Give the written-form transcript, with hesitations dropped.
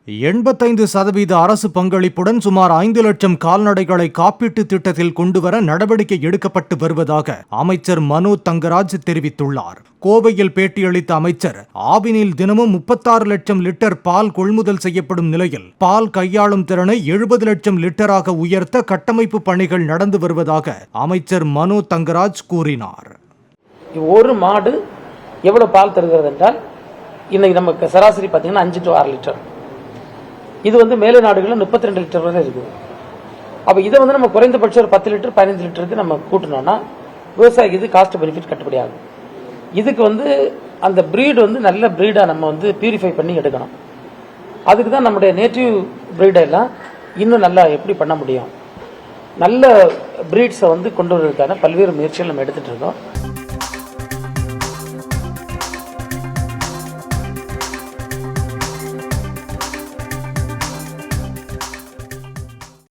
85% அரசு பங்களிப்புடன் சுமார் 5 லட்சம் கால்நடைகளை காப்பீட்டு திட்டத்தில் கொண்டுவர நடவடிக்கை எடுக்கப்பட்டு வருவதாக அமைச்சர் மனோ தங்கராஜ் தெரிவித்துள்ளார். கோவையில் பேட்டியளித்த அமைச்சர், ஆவினில் தினமும் 36 லட்சம் லிட்டர் பால் கொள்முதல் செய்யப்படும் நிலையில் பால் கையாளும் திறனை 70 லட்சம் லிட்டராக உயர்த்த கட்டமைப்பு பணிகள் நடந்து வருவதாக அமைச்சர் மனோ தங்கராஜ் கூறினார். ஒரு மாடு எவ்வளவு பால் தருகிறது என்றால் இன்னைக்கு நமக்கு சராசரி பார்த்தீங்கன்னா 5 to 6 லிட்டர். இது மேலை நாடுகளில் 32 லிட்டர் வரை இருக்குது. அப்போ இதை நம்ம குறைந்தபட்சம் ஒரு 10 லிட்டர் 15 லிட்டருக்கு நம்ம கூட்டணும்னா விவசாயிக்கு இது காஸ்ட் பெனிஃபிட் கட்டுப்படி ஆகும். இதுக்கு அந்த பிரீடு நல்ல பிரீடா நம்ம பியூரிஃபை பண்ணி எடுக்கணும். அதுக்கு தான் நம்முடைய நேட்டிவ் பிரீடெல்லாம் இன்னும் நல்லா எப்படி பண்ண முடியும், நல்ல பிரீட்ஸை கொண்டு வருவதற்கான பல்வேறு முயற்சிகள் நம்ம எடுத்துட்டு இருக்கோம்.